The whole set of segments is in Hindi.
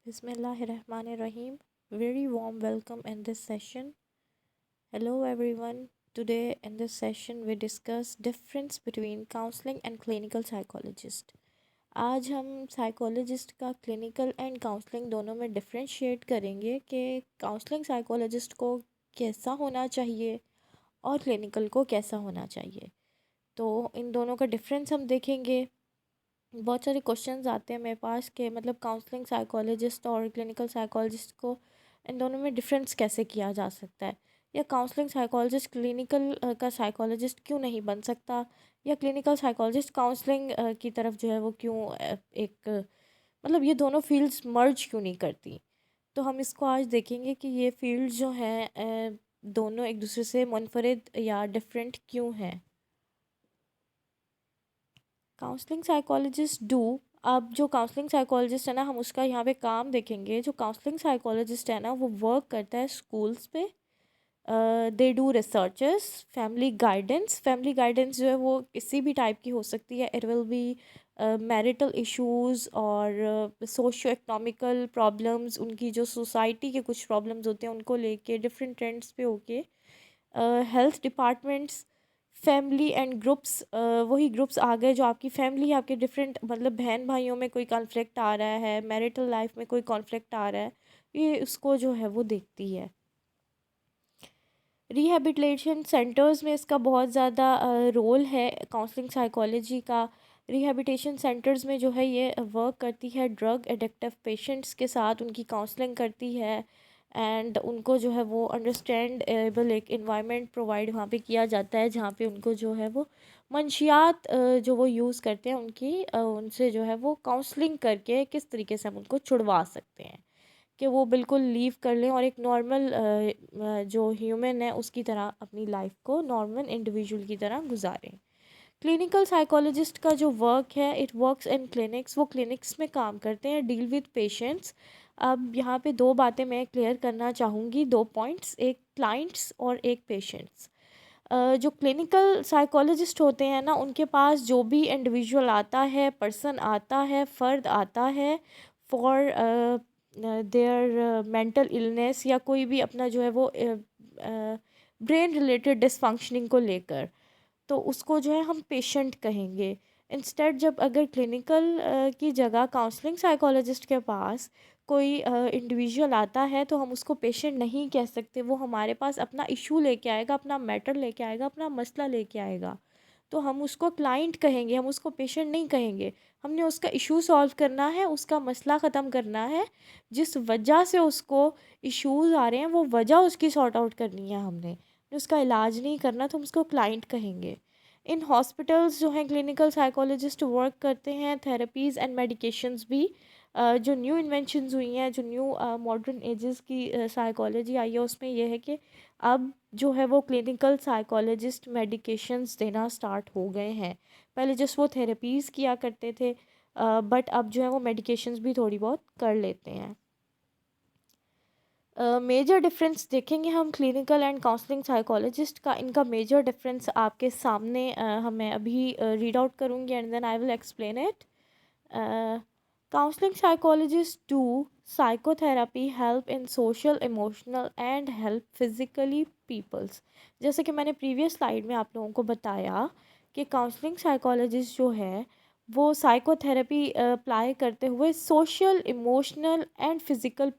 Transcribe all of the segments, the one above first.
Bismillahirrahmanirrahim. Very warm welcome in this session. Hello everyone. Today in this session we discuss difference between counseling and clinical psychologist. आज हम साइकोलॉजिस्ट का क्लिनिकल एंड काउंसलिंग दोनों में डिफरेंशिएट करेंगे कि काउंसलिंग साइकोलॉजिस्ट को कैसा होना चाहिए और क्लिनिकल को कैसा होना चाहिए। तो इन दोनों का डिफरेंस हम देखेंगे। बहुत सारे क्वेश्चंस आते हैं मेरे पास कि मतलब काउंसलिंग साइकोलॉजिस्ट और क्लिनिकल साइकोलॉजिस्ट को इन दोनों में डिफरेंस कैसे किया जा सकता है, या काउंसलिंग साइकोलॉजिस्ट क्लिनिकल का साइकोलॉजिस्ट क्यों नहीं बन सकता, या क्लिनिकल साइकोलॉजिस्ट काउंसलिंग की तरफ जो है वो क्यों एक मतलब ये दोनों फील्ड्स मर्ज क्यों नहीं करती। तो हम इसको आज देखेंगे कि ये फील्ड जो हैं दोनों एक दूसरे से मुनफरिद या डिफरेंट क्यों हैं। काउंसलिंग साइकोलॉजिस्ट डू, अब जो काउंसलिंग साइकोलॉजिस्ट है ना, हम उसका यहाँ पे काम देखेंगे। जो काउंसलिंग साइकोलॉजिस्ट है ना वो वर्क करता है स्कूल्स पे। They do researches, family guidance जो है वो किसी भी टाइप की हो सकती है। It will B marital issues और सोशो इकोनॉमिकल प्रॉब्लम्स, उनकी जो सोसाइटी के कुछ प्रॉब्लम्स होते हैं उनको लेके डिफरेंट ट्रेंड्स पे होके। Health departments, family and groups, वही ग्रुप्स आ गए जो आपकी फैमिली, आपके डिफरेंट मतलब बहन भाइयों में कोई कॉन्फ्लिक्ट आ रहा है, मैरिटल लाइफ में कोई कॉन्फ्लिक्ट आ रहा है, ये उसको जो है वो देखती है। रिहैबिलिटेशन सेंटर्स में इसका बहुत ज़्यादा रोल है काउंसलिंग साइकोलॉजी का। रिहैबिलिटेशन सेंटर्स में जो है ये वर्क करती है ड्रग एडिक्टिव पेशेंट्स के साथ, उनकी काउंसलिंग करती है एंड उनको जो है वो अंडरस्टैंडेबल एक इन्वायरमेंट प्रोवाइड वहाँ पे किया जाता है जहाँ पे उनको जो है वो मंशियात जो वो यूज़ करते हैं उनकी उनसे जो है वो काउंसलिंग करके किस तरीके से हम उनको छुड़वा सकते हैं कि वो बिल्कुल लीव कर लें और एक नॉर्मल जो ह्यूमन है उसकी तरह अपनी लाइफ को नॉर्मल इंडिविजुअल की तरह गुजारें। क्लिनिकल साइकोलॉजिस्ट का जो वर्क है, इट वर्क्स इन क्लिनिक्स, वो क्लिनिक्स में काम करते हैं, डील विद पेशेंट्स। अब यहाँ पे दो बातें मैं क्लियर करना चाहूँगी, दो पॉइंट्स, एक क्लाइंट्स और एक पेशेंट्स। जो क्लिनिकल साइकोलॉजिस्ट होते हैं ना, उनके पास जो भी इंडिविजुअल आता है, पर्सन आता है, फ़र्द आता है फॉर देयर मेंटल इलनेस या कोई भी अपना जो है वो ब्रेन रिलेटेड डिसफंक्शनिंग को लेकर, तो उसको जो है हम पेशेंट कहेंगे। इंस्टेड जब अगर क्लिनिकल की जगह काउंसलिंग साइकोलॉजिस्ट के पास कोई इंडिविजुअल आता है तो हम उसको पेशेंट नहीं कह सकते। वो हमारे पास अपना इशू लेके आएगा, अपना मैटर लेके आएगा, अपना मसला लेके आएगा, तो हम उसको क्लाइंट कहेंगे, हम उसको पेशेंट नहीं कहेंगे। हमने उसका इशू सॉल्व करना है, उसका मसला ख़त्म करना है, जिस वजह से उसको इश्यूज़ आ रहे हैं वो वजह उसकी सॉर्ट आउट करनी है हमने, उसका इलाज नहीं करना, तो हम उसको क्लाइंट कहेंगे। इन हॉस्पिटल्स जो हैं क्लिनिकल साइकोलॉजिस्ट वर्क करते हैं, थेरेपीज़ एंड मेडिकेशंस भी। जो न्यू इन्वेंशंस हुई हैं, जो न्यू मॉडर्न एजेस की साइकोलॉजी आई है, उसमें यह है कि अब जो है वो क्लिनिकल साइकोलॉजिस्ट मेडिकेशंस देना स्टार्ट हो गए हैं। पहले जस्ट वो थेरेपीज़ किया करते थे, बट अब जो है वो मेडिकेशंस भी थोड़ी बहुत कर लेते हैं। मेजर डिफरेंस देखेंगे हम क्लिनिकल एंड काउंसलिंग साइकोलॉजिस्ट का। इनका मेजर डिफरेंस आपके सामने हमें अभी रीड आउट करूँगी and then I will explain it. Counselling psychologist do psychotherapy help in social emotional and help physically peoples. जैसे कि मैंने प्रीवियस स्लाइड में आप लोगों को बताया कि काउंसलिंग साइकोलॉजिस्ट जो है वो साइकोथेरेपी अप्लाई करते हुए सोशल इमोशनल एंड फिज़िकल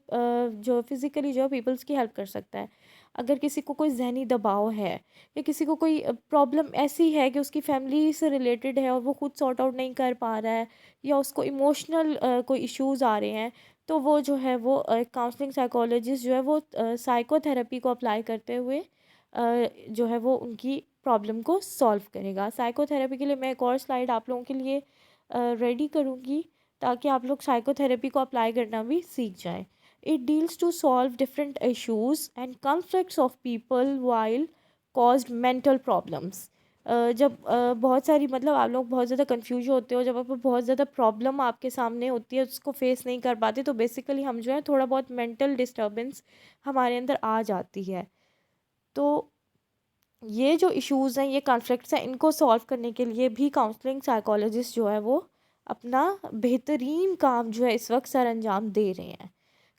जो फिज़िकली जो पीपल्स की हेल्प कर सकता है। अगर किसी को कोई जहनी दबाव है या किसी को कोई प्रॉब्लम ऐसी है कि उसकी फैमिली से रिलेटेड है और वो खुद सॉर्ट आउट नहीं कर पा रहा है, या उसको इमोशनल कोई इश्यूज़ आ रहे हैं, तो वो जो है वो काउंसलिंग साइकोलॉजिस्ट जो है वो साइकोथेरेपी को अप्लाई करते हुए जो है वो उनकी प्रॉब्लम को सॉल्व करेगा। साइकोथेरेपी के लिए मैं एक और स्लाइड आप लोगों के लिए रेडी करूँगी ताकि आप लोग साइकोथेरेपी को अप्लाई करना भी सीख जाएं। It deals to solve different issues and conflicts of people while caused mental problems. जब बहुत सारी मतलब आप लोग बहुत ज़्यादा कंफ्यूज होते हो, जब आप बहुत ज़्यादा प्रॉब्लम आपके सामने होती है उसको फेस नहीं कर पाते, तो बेसिकली हम जो है थोड़ा बहुत मेंटल डिस्टर्बेंस हमारे अंदर आ जाती है। तो ये जो इश्यूज़ हैं, ये कॉन्फ्लिक्ट्स हैं, इनको सॉल्व करने के लिए भी काउंसलिंग साइकोलॉजिस्ट जो है वो अपना बेहतरीन काम जो है इस वक्त सर अंजाम दे रहे हैं।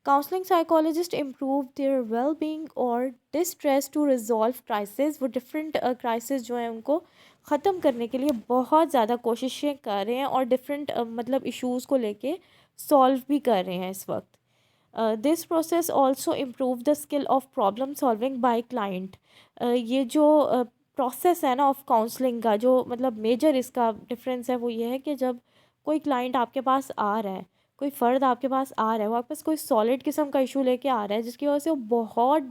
Counselling psychologist improve their well being और डिस्ट्रेस टू रिजॉल्व क्राइसिस। वो डिफरेंट क्राइसिस जो है उनको ख़त्म करने के लिए बहुत ज़्यादा कोशिशें कर रहे हैं और डिफरेंट मतलब इश्यूज़ को लेके सॉल्व भी कर रहे हैं इस वक्त। This process also improve the skill of problem solving by client. ये जो प्रोसेस है ना ऑफ काउंसलिंग का, जो मतलब मेजर इसका डिफरेंस है वो ये है कि जब कोई क्लाइंट आपके पास आ रहा है, कोई फ़र्द आपके पास आ रहा है, वो आपके पास कोई सॉलिड किस्म का इशू लेके आ रहा है जिसकी वजह से वो बहुत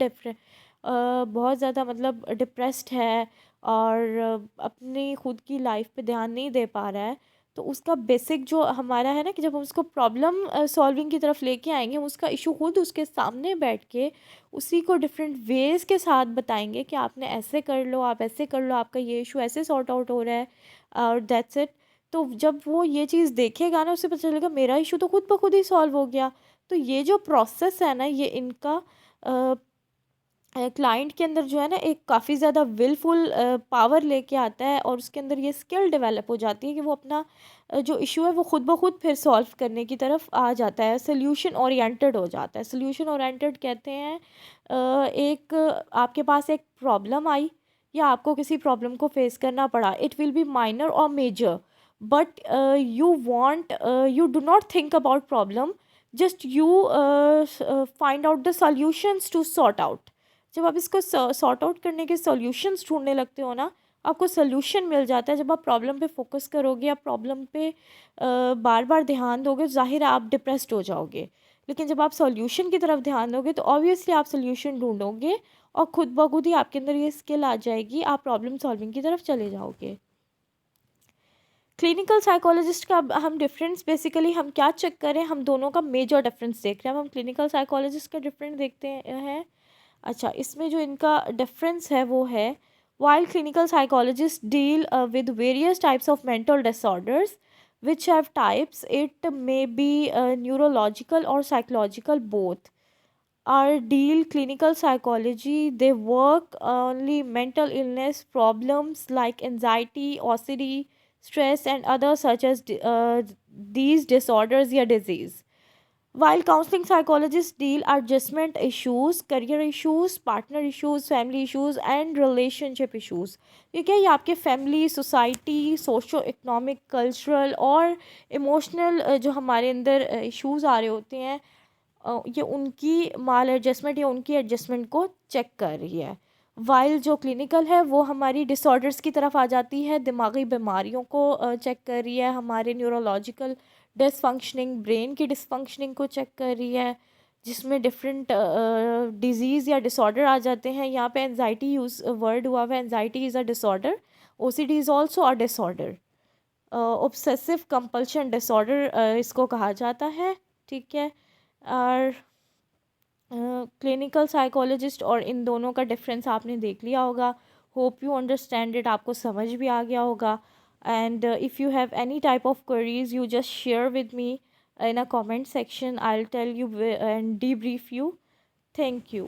बहुत ज़्यादा मतलब डिप्रेस्ड है और अपनी खुद की लाइफ पे ध्यान नहीं दे पा रहा है, तो उसका बेसिक जो हमारा है ना कि जब हम उसको प्रॉब्लम सॉल्विंग की तरफ लेके आएंगे, हम उसका इशू खुद उसके सामने बैठ के उसी को डिफरेंट वेज़ के साथ बताएंगे कि आपने ऐसे कर लो, आप ऐसे कर लो, आपका ये इशू ऐसे सॉर्ट आउट हो रहा है और दैट्स इट। तो जब वो ये चीज़ देखेगा ना, उसे पता चलेगा मेरा इशू तो खुद ब खुद ही सॉल्व हो गया। तो ये जो प्रोसेस है ना, ये इनका क्लाइंट के अंदर जो है ना एक काफ़ी ज़्यादा विलफुल पावर लेके आता है और उसके अंदर ये स्किल डेवलप हो जाती है कि वो अपना जो इशू है वो खुद ब खुद फिर सॉल्व करने की तरफ आ जाता है, सोल्यूशन ओरिएंटेड हो जाता है। सोल्यूशन ओरिएंटेड कहते हैं एक आपके पास एक प्रॉब्लम आई या आपको किसी प्रॉब्लम को फेस करना पड़ा, इट विल बी माइनर और major, but you do not think about problem, just you find out the solutions to sort out. जब आप इसको सॉर्ट आउट करने के सॉल्यूशंस ढूंढने लगते हो ना, आपको सॉल्यूशन मिल जाता है। जब आप प्रॉब्लम पे फोकस करोगे, आप प्रॉब्लम पे बार बार ध्यान दोगे, ज़ाहिर है आप डिप्रेस्ड हो जाओगे। लेकिन जब आप सॉल्यूशन की तरफ ध्यान दोगे तो ऑब्वियसली आप सॉल्यूशन ढूंढोगे और खुद ब खुद ही आपके अंदर ये स्किल आ जाएगी, आप प्रॉब्लम सॉल्विंग की तरफ चले जाओगे। क्लिनिकल साइकोलॉजिस्ट का अब हम डिफरेंस बेसिकली हम क्या चेक करें, हम दोनों का मेजर डिफरेंस देख रहे हैं। हम क्लिनिकल साइकोलॉजिस्ट का डिफरेंस देखते हैं। अच्छा, इसमें जो इनका डिफरेंस है वो है, while clinical psychologists deal with various types of mental disorders which have types, it may be neurological or psychological both. Our deal clinical psychology, they work only mental illness problems like anxiety, OCD, stress and others such as these disorders या disease. While counseling psychologists deal adjustment issues, career issues, partner issues, family issues and relationship issues. ये क्या, ये आपके family, society, socio economic, cultural और इमोशनल जो हमारे अंदर इश्यूज आ रहे होते हैं, ये उनकी माल एडजस्टमेंट या उनकी एडजस्टमेंट को चेक कर रही है। वाइल जो क्लिनिकल है वो हमारी डिसऑर्डर्स की तरफ आ जाती है, दिमागी बीमारियों को चेक कर रही है, हमारे न्यूरोलॉजिकल डिसफंक्शनिंग, ब्रेन की डिसफंक्शनिंग को चेक कर रही है, जिसमें डिफरेंट डिजीज़ या डिसऑर्डर आ जाते हैं। यहाँ पे एनजाइटी यूज़ वर्ड हुआ हुआ है, anxiety is a disorder, OCD is also a disorder, obsessive compulsion disorder इसको कहा जाता है। ठीक है, और क्लिनिकल साइकोलॉजिस्ट और इन दोनों का डिफरेंस आपने देख लिया होगा। होप यू अंडरस्टैंड इट, आपको समझ भी आ गया होगा। And if you have any type of queries, you just share with me in a comment section. I'll tell you and debrief you. Thank you.